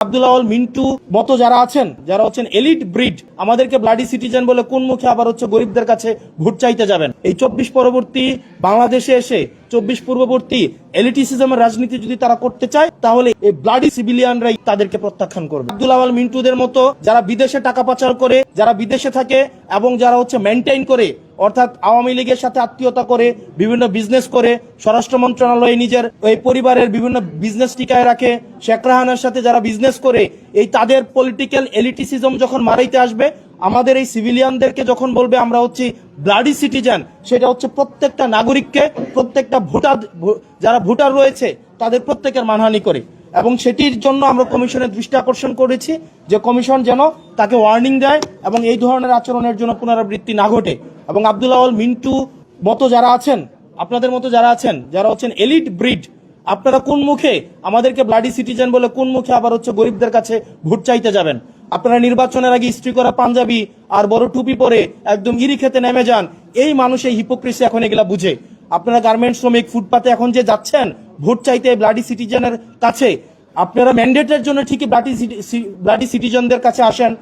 আব্দুল আওয়াল মিন্টু মতো যারা হচ্ছেন এলিট ব্রিড, আমাদেরকে ব্লাডি সিটিজেন বলে কোন মুখে আবার গরিবদের কাছে ভোট চাইতে যাবেন? এই 24 পরবর্তী বাংলাদেশে এসে 24 পূর্ববর্তী এলিটিসিজমের রাজনীতি যদি তারা করতে চায়, তাহলে এই ব্লাডি সিভিলিয়ানরাই তাদেরকে প্রত্যাখ্যান করবে। আব্দুল আওয়াল মিন্টুদের মতো যারা বিদেশে টাকা পাচার করে, যারা বিদেশে থাকে এবং যারা মেইনটেইন করে, অর্থাৎ আওয়ামী লীগের সাথে আত্মীয়তা করে, বিভিন্ন বিজনেস করে, স্বরাষ্ট্র মন্ত্রণালয়ে নিজের এই পরিবারের বিভিন্ন বিজনেস টিকায় রাখে, শেখ রাহানার সাথে যারা বিজনেস করে, এই তাদের পলিটিক্যাল এলিটিসিজম যখন মারাইতে আসবে, আমাদের এই সিভিলিয়ানদেরকে যখন বলবে আমরা ব্লাডি সিটিজেন, সেটা প্রত্যেকটা নাগরিককে, প্রত্যেকটা যারা ভোটার রয়েছে তাদের প্রত্যেকের মানহানি করে। এবং সেটির জন্য আমরা কমিশনের দৃষ্টি আকর্ষণ করেছি যে কমিশন যেন তাকে ওয়ার্নিং দেয় এবং এই ধরনের আচরণের জন্য পুনরাবৃত্তি না ঘটে। এবং আব্দুল আওয়াল মিন্টু মতো যারা আপনাদের মতো যারা হচ্ছেন এলিট ব্রিড, আপনারা কোন মুখে আমাদেরকে ব্লাডি সিটিজেন বলে কোন মুখে আবার গরিবদের কাছে ভোট চাইতে যাবেন? আপনারা নির্বাচনের আগে ইস্ত্রি করা পাঞ্জাবি আর বড় টুপি পরে একদম ইরি খেতে নেমে যান। এই মানুষ এই হিপোক্রেসি এখন এগুলা বুঝে। আপনারা গার্মেন্টস শ্রমিক ফুটপাতে এখন যে যাচ্ছেন ভোট চাইতে ব্লাডি সিটিজেনের কাছে, আপনারা ম্যান্ডেটের জন্য ঠিকই ব্লাডি সিটিজেনদের কাছে আসেন।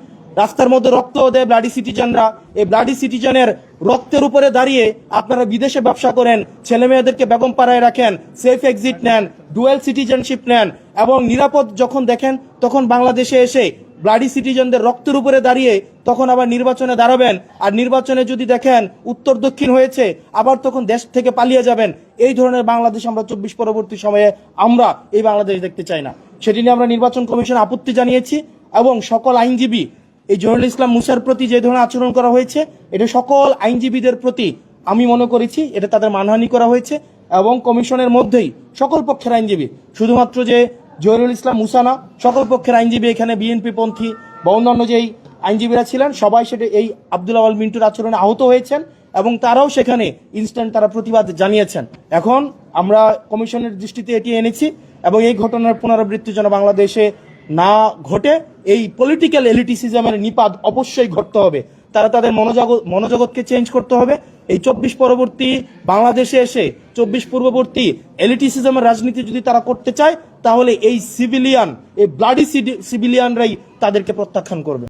রাস্তার মধ্যে রক্ত দেয় ব্লাডি সিটিজেনরা। এই ব্লাডি সিটিজেনের রক্তের উপরে দাঁড়িয়ে আপনারা বিদেশে ব্যবসা করেন, ছেলে মেয়েদেরকে বেগম পাড়ায় রাখেন, সেফ এক্সিট নেন, ডুয়েল সিটিজেনশিপ নেন এবং নিরাপদ যখন দেখেন তখন বাংলাদেশে এসে ব্লাডি সিটিজেনদের রক্তের উপরে দাঁড়িয়ে তখন আবার নির্বাচনে দাঁড়াবেন। আর নির্বাচনে যদি দেখেন উত্তর দক্ষিণ হয়েছে, আবার তখন দেশ থেকে পালিয়ে যাবেন। এই ধরনের বাংলাদেশ আমরা 24 পরবর্তী সময়ে আমরা এই বাংলাদেশ দেখতে চাই না। সেটি নিয়ে আমরা নির্বাচন কমিশনে আপত্তি জানিয়েছি এবং সকল আইনজীবী, এই জহুরুল ইসলাম মুসার প্রতি যে ধরনের আচরণ করা হয়েছে, এটা সকল আইনজীবীদের প্রতি আমি মনে করেছি এটা তাদের মানহানি করা হয়েছে। এবং কমিশনের মধ্যেই সকল পক্ষের আইনজীবী, শুধুমাত্র যে জহুরুল ইসলাম মুসা না, সকল পক্ষের আইনজীবী, এখানে বিএনপি পন্থী বা অন্যান্য যেই আইনজীবীরা ছিলেন সবাই সেটা এই আব্দুল আওয়াল মিন্টুর আচরণে আহত হয়েছেন এবং তারাও সেখানে ইনস্ট্যান্ট তারা প্রতিবাদ জানিয়েছেন। এখন আমরা কমিশনের দৃষ্টিতে এটি এনেছি এবং এই ঘটনার পুনরাবৃত্তি যেন বাংলাদেশে না ঘটে, এই পলিটিক্যাল এলিটিসিজমের নিপাত অবশ্যই ঘটতে হবে। তারা তাদের মনোজগৎকে চেঞ্জ করতে হবে। এই 24 পরবর্তী বাংলাদেশে এসে 24 পূর্ববর্তী এলিটিসিজমের রাজনীতি যদি তারা করতে চায়, তাহলে এই ব্লাডি সিভিলিয়ানরাই তাদেরকে প্রত্যাখ্যান করবে।